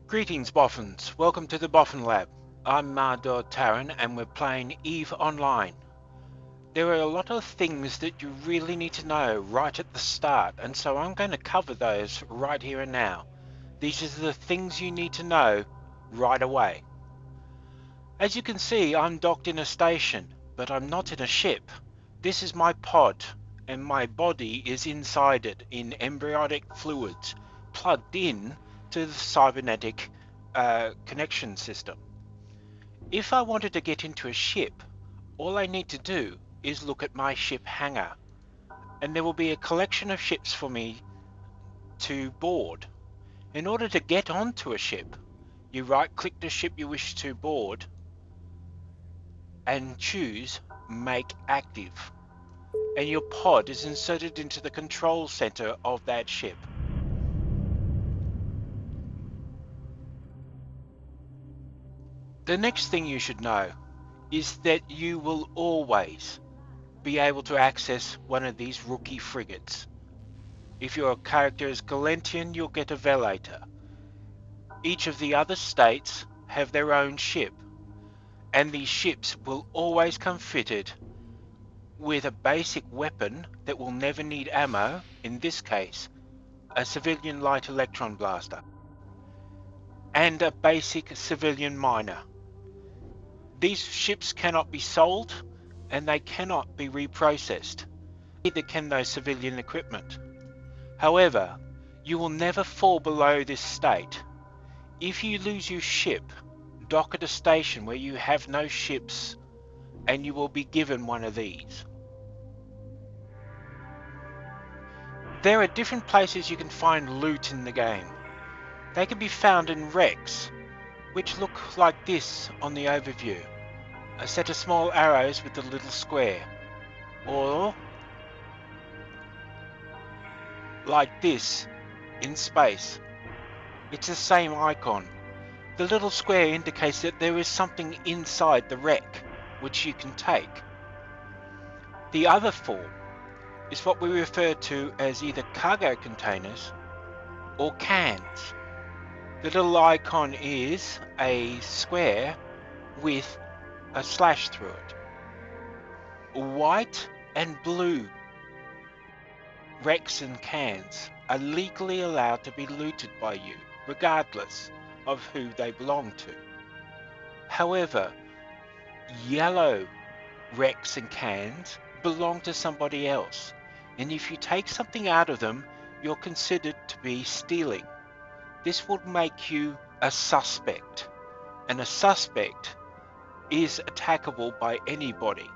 Greetings Boffins, welcome to the Boffin Lab. I'm Mardor Taran and we're playing EVE Online. There are a lot of things that you really need to know right at the start, and so I'm going to cover those right here and now. These are the things you need to know right away. As you can see, I'm docked in a station, but I'm not in a ship. This is my pod, and my body is inside it in embryonic fluids, plugged in to the cybernetic connection system. If I wanted to get into a ship, all I need to do is look at my ship hangar, and there will be a collection of ships for me to board. In order to get onto a ship, you right-click the ship you wish to board and choose Make Active, and your pod is inserted into the control center of that ship. The next thing you should know is that you will always be able to access one of these rookie frigates. If your character is Galentian, you'll get a Velator. Each of the other states have their own ship, and these ships will always come fitted with a basic weapon that will never need ammo, in this case, a civilian light electron blaster, and a basic civilian miner. These ships cannot be sold, and they cannot be reprocessed. Neither can those civilian equipment. However, you will never fall below this state. If you lose your ship, dock at a station where you have no ships, and you will be given one of these. There are different places you can find loot in the game. They can be found in wrecks, which look like this on the overview. A set of small arrows with a little square. Or like this in space. It's the same icon. The little square indicates that there is something inside the wreck, which you can take. The other form is what we refer to as either cargo containers or cans. The little icon is a square with a slash through it. White and blue wrecks and cans are legally allowed to be looted by you, regardless of who they belong to. However, yellow wrecks and cans belong to somebody else, and if you take something out of them, you're considered to be stealing. This would make you a suspect, and a suspect is attackable by anybody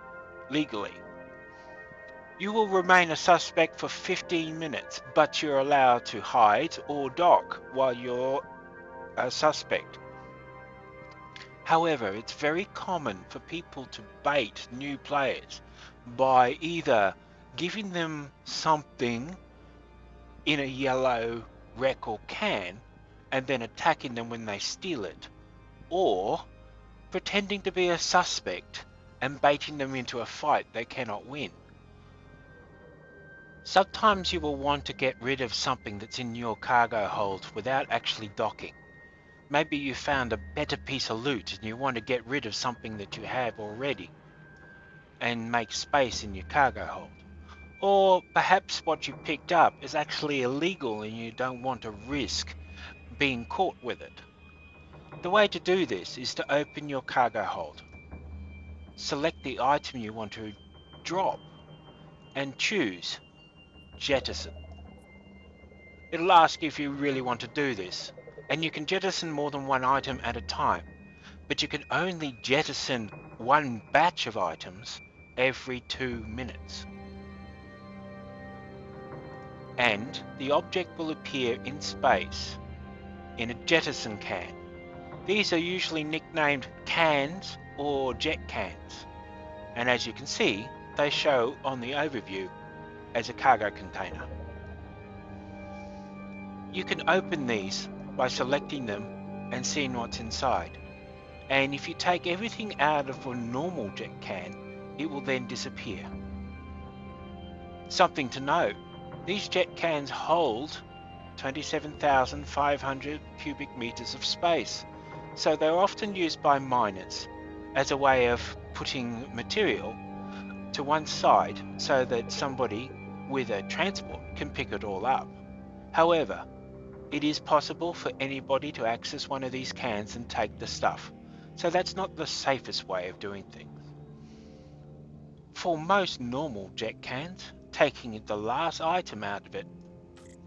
legally. You will remain a suspect for 15 minutes, but you're allowed to hide or dock while you're a suspect. However, it's very common for people to bait new players by either giving them something in a yellow wreck or can and then attacking them when they steal it, or pretending to be a suspect and baiting them into a fight they cannot win. Sometimes you will want to get rid of something that's in your cargo hold without actually docking. Maybe you found a better piece of loot and you want to get rid of something that you have already and make space in your cargo hold. Or perhaps what you picked up is actually illegal and you don't want to risk being caught with it. The way to do this is to open your cargo hold, select the item you want to drop, and choose Jettison. It'll ask if you really want to do this, and you can jettison more than one item at a time, but you can only jettison one batch of items every 2 minutes. And the object will appear in space in a jettison can. These are usually nicknamed cans or jet cans, and as you can see, they show on the overview as a cargo container. You can open these by selecting them and seeing what's inside, and if you take everything out of a normal jet can, it will then disappear. Something to note, these jet cans hold 27,500 cubic meters of space. So they're often used by miners as a way of putting material to one side so that somebody with a transport can pick it all up. However, it is possible for anybody to access one of these cans and take the stuff. So that's not the safest way of doing things. For most normal jet cans, taking the last item out of it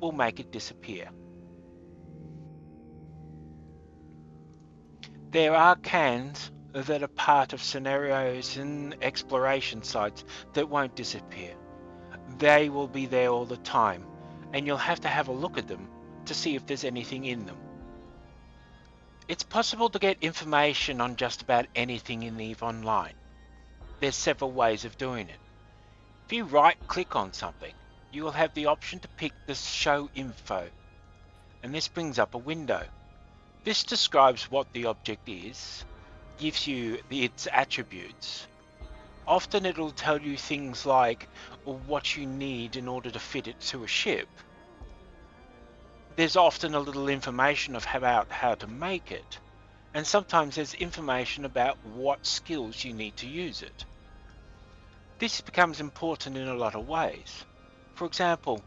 will make it disappear. There are cans that are part of scenarios and exploration sites that won't disappear. They will be there all the time, and you'll have to have a look at them to see if there's anything in them. It's possible to get information on just about anything in EVE Online. There's several ways of doing it. If you right-click on something, you will have the option to pick the Show Info, and this brings up a window. This describes what the object is, gives you its attributes. Often it'll tell you things like what you need in order to fit it to a ship. There's often a little information about how to make it, and sometimes there's information about what skills you need to use it. This becomes important in a lot of ways. For example,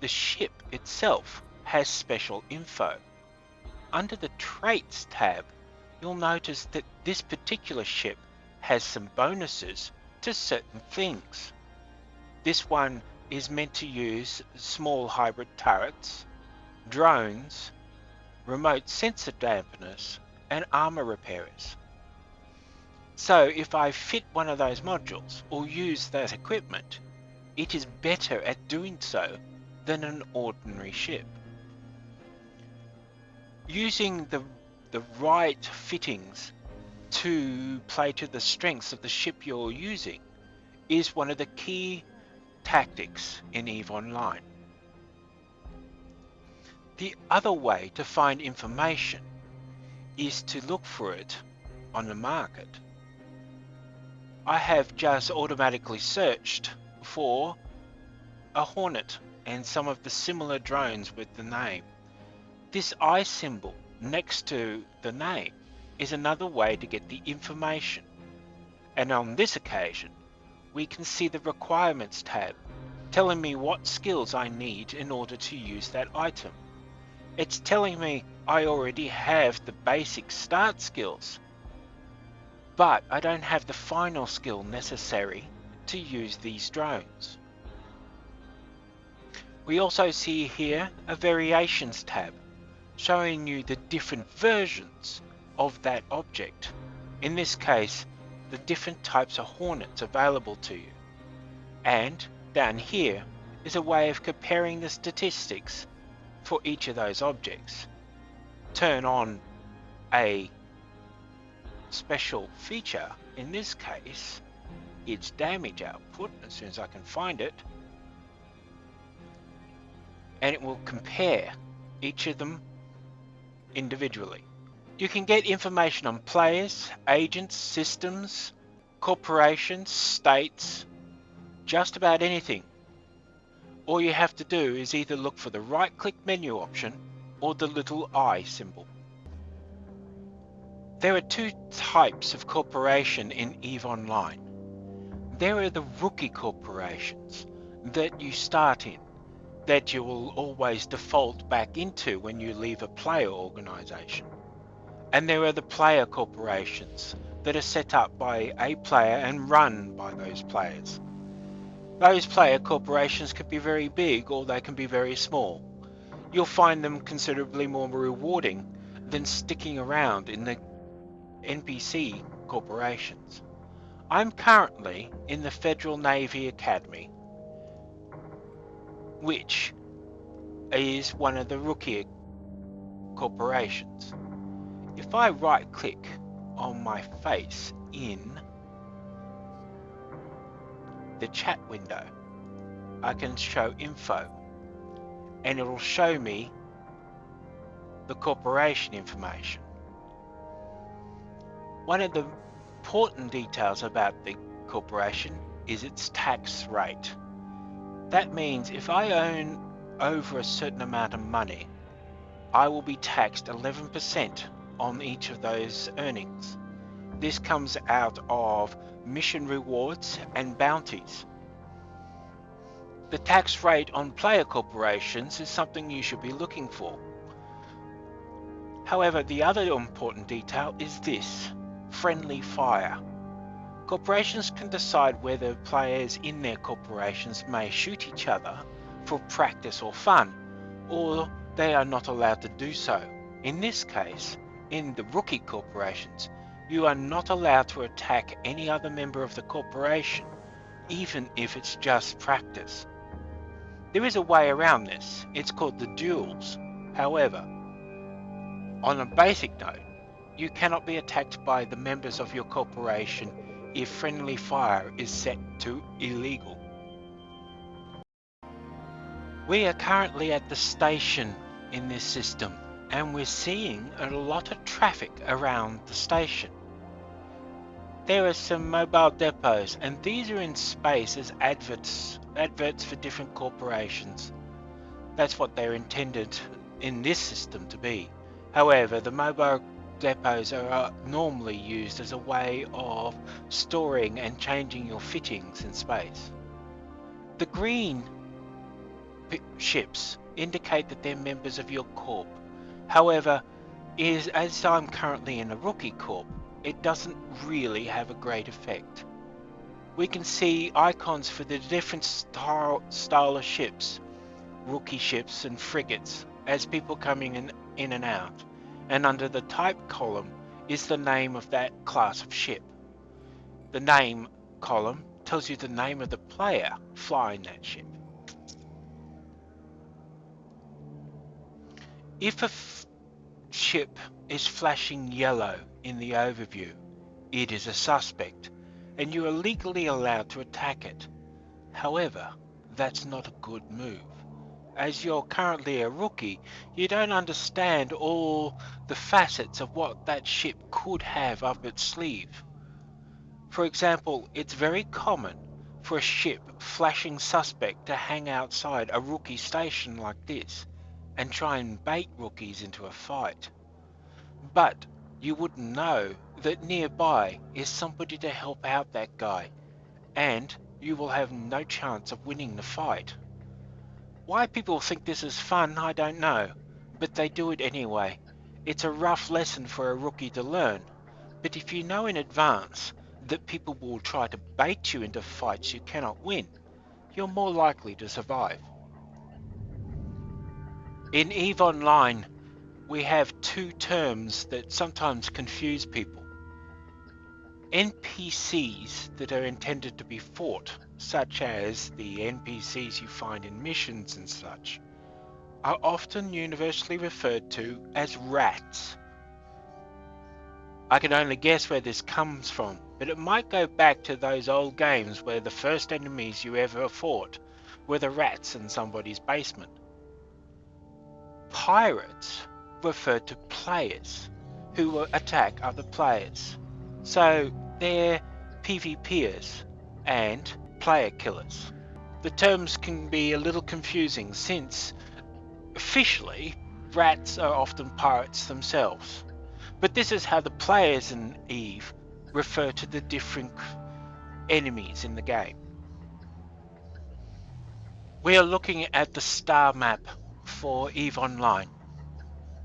the ship itself has special info. Under the Traits tab, you'll notice that this particular ship has some bonuses to certain things. This one is meant to use small hybrid turrets, drones, remote sensor dampeners, and armor repairers. So if I fit one of those modules or use that equipment, it is better at doing so than an ordinary ship. Using the right fittings to play to the strengths of the ship you're using is one of the key tactics in EVE Online. The other way to find information is to look for it on the market. I have just automatically searched for a Hornet and some of the similar drones with the name. This eye symbol next to the name is another way to get the information. And on this occasion, we can see the Requirements tab telling me what skills I need in order to use that item. It's telling me I already have the basic start skills, but I don't have the final skill necessary to use these drones. We also see here a Variations tab showing you the different versions of that object. In this case, the different types of Hornets available to you. And down here is a way of comparing the statistics for each of those objects. Turn on a special feature, in this case its damage output, as soon as I can find it, and it will compare each of them individually. You can get information on players, agents, systems, corporations, states, just about anything. All you have to do is either look for the right-click menu option or the little eye symbol. There are two types of corporation in EVE Online. There are the rookie corporations that you start in, that you will always default back into when you leave a player organization. And there are the player corporations that are set up by a player and run by those players. Those player corporations can be very big or they can be very small. You'll find them considerably more rewarding than sticking around in the NPC corporations. I'm currently in the Federal Navy Academy, which is one of the rookie corporations. If I right click on my face in the chat window, I can show info and it will show me the corporation information. One of the important details about the corporation is its tax rate. That means if I own over a certain amount of money, I will be taxed 11% on each of those earnings. This comes out of mission rewards and bounties. The tax rate on player corporations is something you should be looking for. However, the other important detail is this: friendly fire. Corporations can decide whether players in their corporations may shoot each other for practice or fun, or they are not allowed to do so. In this case, in the rookie corporations, you are not allowed to attack any other member of the corporation, even if it's just practice. There is a way around this. It's called the duels. However, on a basic note, you cannot be attacked by the members of your corporation if friendly fire is set to illegal. We are currently at the station in this system, and we're seeing a lot of traffic around the station. There are some mobile depots, and these are in space as adverts for different corporations. That's what they're intended in this system to be. However, the mobile depots are normally used as a way of storing and changing your fittings in space. The green ships indicate that they're members of your corp. However, as I'm currently in a rookie corp, it doesn't really have a great effect. We can see icons for the different style of ships, rookie ships and frigates, as people coming in and out, and under the type column is the name of that class of ship. The name column tells you the name of the player flying that ship. If a ship is flashing yellow in the overview, it is a suspect, and you are legally allowed to attack it. However, that's not a good move. As you're currently a rookie, you don't understand all the facets of what that ship could have up its sleeve. For example, it's very common for a ship flashing suspect to hang outside a rookie station like this and try and bait rookies into a fight. But you wouldn't know that nearby is somebody to help out that guy, and you will have no chance of winning the fight. Why people think this is fun, I don't know, but they do it anyway. It's a rough lesson for a rookie to learn, but if you know in advance that people will try to bait you into fights you cannot win, you're more likely to survive. In EVE Online, we have two terms that sometimes confuse people. NPCs that are intended to be fought, such as the NPCs you find in missions and such, are often universally referred to as rats. I can only guess where this comes from, but it might go back to those old games where the first enemies you ever fought were the rats in somebody's basement. Pirates refer to players who will attack other players. So they're PvPers and player killers. The terms can be a little confusing since officially rats are often pirates themselves. But this is how the players in EVE refer to the different enemies in the game. We are looking at the star map for EVE Online.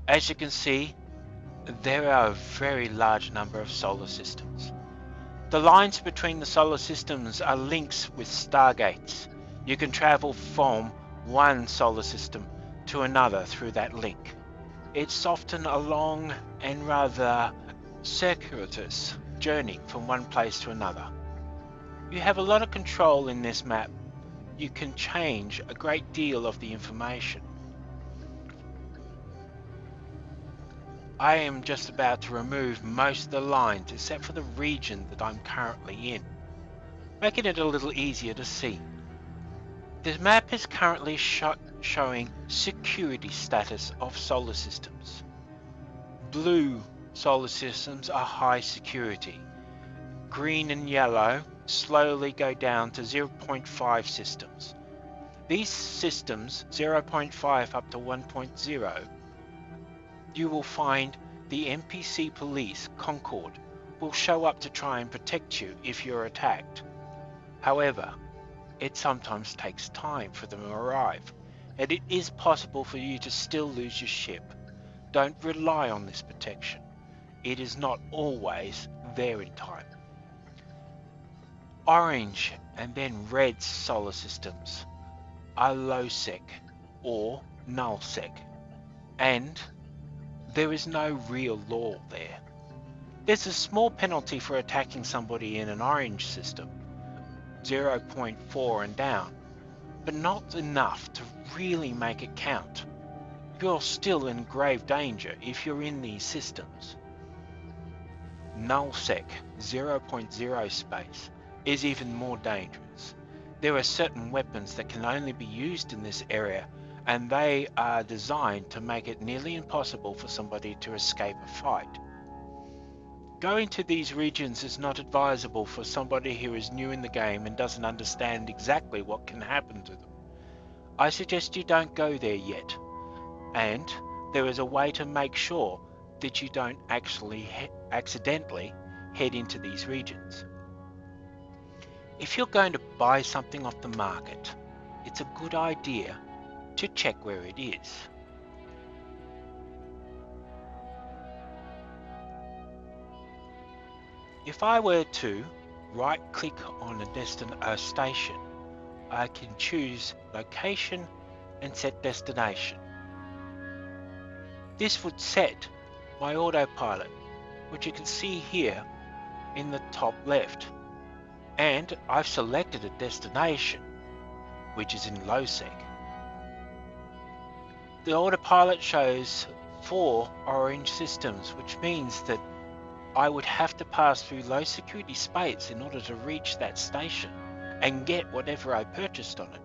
As you can see, there are a very large number of solar systems. The lines between the solar systems are links with stargates. You can travel from one solar system to another through that link. It's often a long and rather circuitous journey from one place to another. You have a lot of control in this map. You can change a great deal of the information. I am just about to remove most of the lines except for the region that I'm currently in, making it a little easier to see. This map is currently showing security status of solar systems. Blue solar systems are high security. Green and yellow slowly go down to 0.5 systems. These systems, 0.5 up to 1.0, you will find the NPC police, Concord, will show up to try and protect you if you're attacked. However, it sometimes takes time for them to arrive, and it is possible for you to still lose your ship. Don't rely on this protection. It is not always there in time. Orange and then red solar systems are low-sec or null-sec, and there is no real law there. There's a small penalty for attacking somebody in an orange system, 0.4 and down, but not enough to really make it count. You're still in grave danger if you're in these systems. Nullsec 0.0 space is even more dangerous. There are certain weapons that can only be used in this area, and they are designed to make it nearly impossible for somebody to escape a fight. Going to these regions is not advisable for somebody who is new in the game and doesn't understand exactly what can happen to them. I suggest you don't go there yet, and there is a way to make sure that you don't actually accidentally head into these regions. If you're going to buy something off the market, it's a good idea to check where it is. If I were to right-click on a station, I can choose location and set destination. This would set my autopilot, which you can see here in the top left, and I've selected a destination, which is in low-sec. The autopilot shows 4 orange systems, which means that I would have to pass through low security space in order to reach that station and get whatever I purchased on it.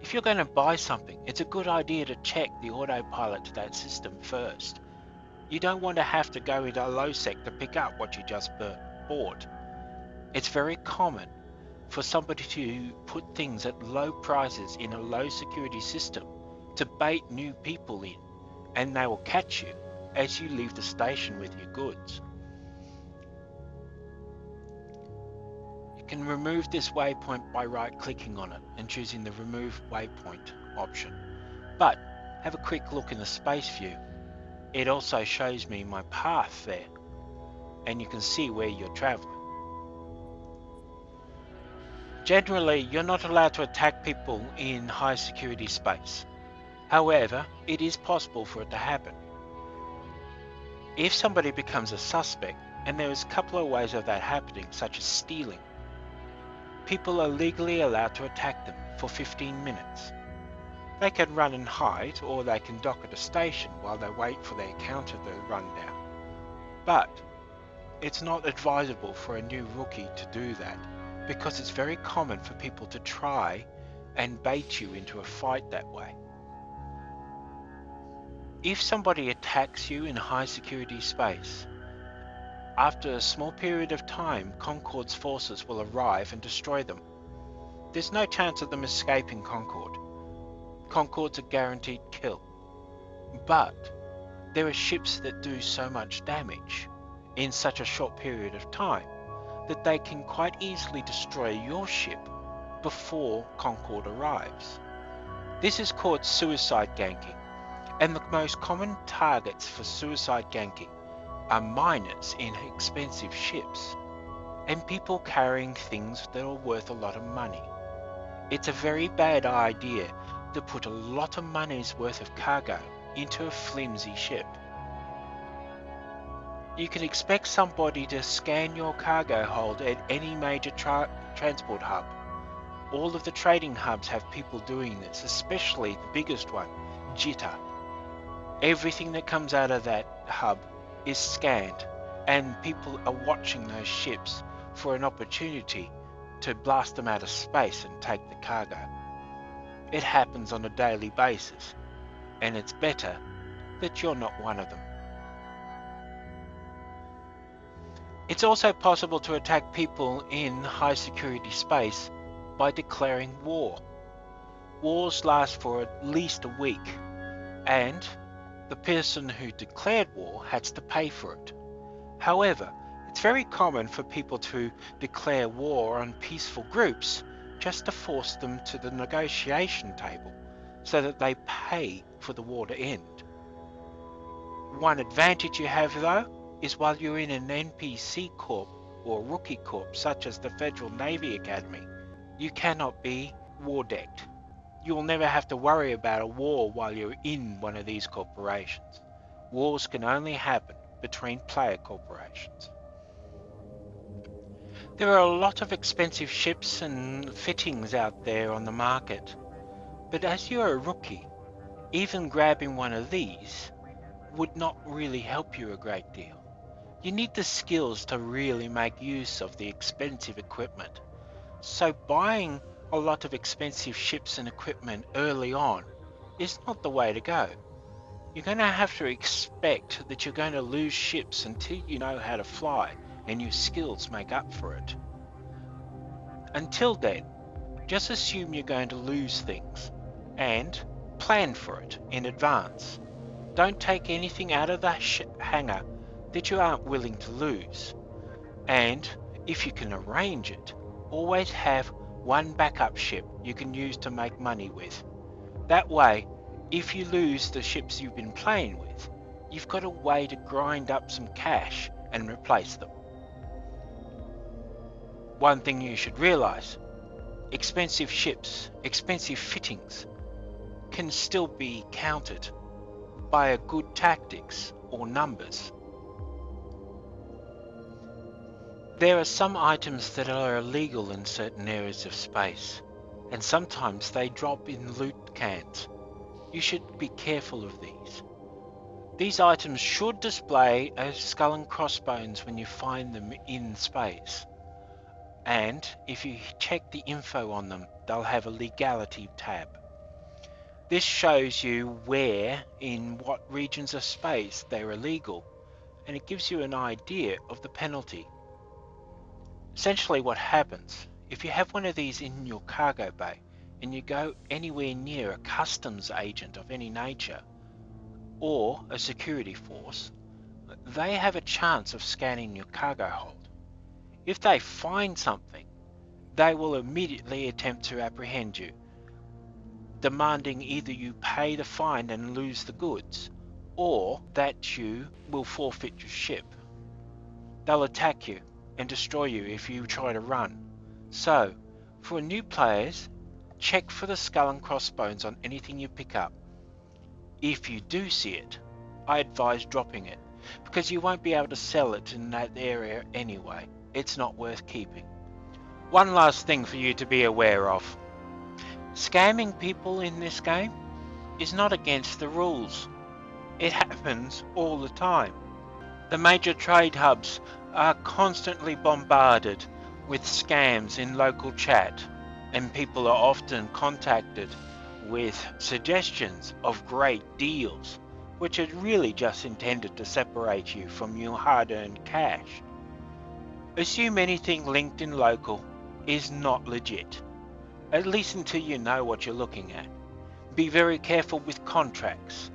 If you're going to buy something, it's a good idea to check the autopilot to that system first. You don't want to have to go into a low sec to pick up what you just bought. It's very common for somebody to put things at low prices in a low security system to bait new people in, and they will catch you as you leave the station with your goods. You can remove this waypoint by right-clicking on it and choosing the Remove Waypoint option. But have a quick look in the space view. It also shows me my path there, and you can see where you're traveling. Generally, you're not allowed to attack people in high security space. However, it is possible for it to happen. If somebody becomes a suspect, and there is a couple of ways of that happening, such as stealing, people are legally allowed to attack them for 15 minutes. They can run and hide, or they can dock at a station while they wait for their counter to run down. But it's not advisable for a new rookie to do that, because it's very common for people to try and bait you into a fight that way. If somebody attacks you in high security space, after a small period of time, Concord's forces will arrive and destroy them. There's no chance of them escaping Concord. Concord's a guaranteed kill. But there are ships that do so much damage in such a short period of time that they can quite easily destroy your ship before Concord arrives. This is called suicide ganking, and the most common targets for suicide ganking are miners in expensive ships and people carrying things that are worth a lot of money. It's a very bad idea to put a lot of money's worth of cargo into a flimsy ship. You can expect somebody to scan your cargo hold at any major transport hub. All of the trading hubs have people doing this, especially the biggest one, Jitter. Everything that comes out of that hub is scanned, and people are watching those ships for an opportunity to blast them out of space and take the cargo. It happens on a daily basis, and it's better that you're not one of them. It's also possible to attack people in high security space by declaring war. wars last for at least a week, and the person who declared war has to pay for it. However, it's very common for people to declare war on peaceful groups just to force them to the negotiation table so that they pay for the war to end. One advantage you have though is while you're in an NPC Corp or Rookie Corp such as the Federal Navy Academy, you cannot be war decked. You will never have to worry about a war while you're in one of these corporations. Wars can only happen between player corporations. There are a lot of expensive ships and fittings out there on the market, but as you're a rookie, even grabbing one of these would not really help you a great deal. You need the skills to really make use of the expensive equipment. So buying a lot of expensive ships and equipment early on is not the way to go. You're going to have to expect that you're going to lose ships until you know how to fly and your skills make up for it. Until then, just assume you're going to lose things and plan for it in advance. Don't take anything out of the hangar that you aren't willing to lose. And if you can arrange it, always have one backup ship you can use to make money with. That way, if you lose the ships you've been playing with, you've got a way to grind up some cash and replace them. One thing you should realize, expensive ships, expensive fittings can still be countered by a good tactics or numbers. There are some items that are illegal in certain areas of space, and sometimes they drop in loot cans. You should be careful of these. These items should display as skull and crossbones when you find them in space, and if you check the info on them, they'll have a legality tab. This shows you where, in what regions of space they're illegal, and it gives you an idea of the penalty. Essentially what happens, if you have one of these in your cargo bay and you go anywhere near a customs agent of any nature or a security force, they have a chance of scanning your cargo hold. If they find something, they will immediately attempt to apprehend you, demanding either you pay the fine and lose the goods, or that you will forfeit your ship. They'll attack you and destroy you if you try to run. So, for new players, check for the skull and crossbones on anything you pick up. If you do see it, I advise dropping it, because you won't be able to sell it in that area anyway. It's not worth keeping. One last thing for you to be aware of. Scamming people in this game is not against the rules. It happens all the time. The major trade hubs are constantly bombarded with scams in local chat, and people are often contacted with suggestions of great deals, which are really just intended to separate you from your hard-earned cash. Assume anything linked in local is not legit, at least until you know what you're looking at. Be very careful with contracts,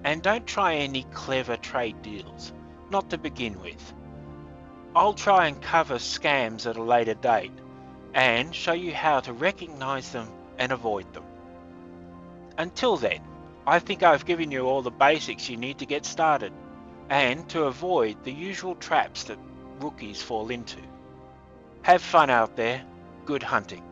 and don't try any clever trade deals, not to begin with. I'll try and cover scams at a later date, and show you how to recognize them and avoid them. Until then, I think I've given you all the basics you need to get started, and to avoid the usual traps that rookies fall into. Have fun out there. Good hunting.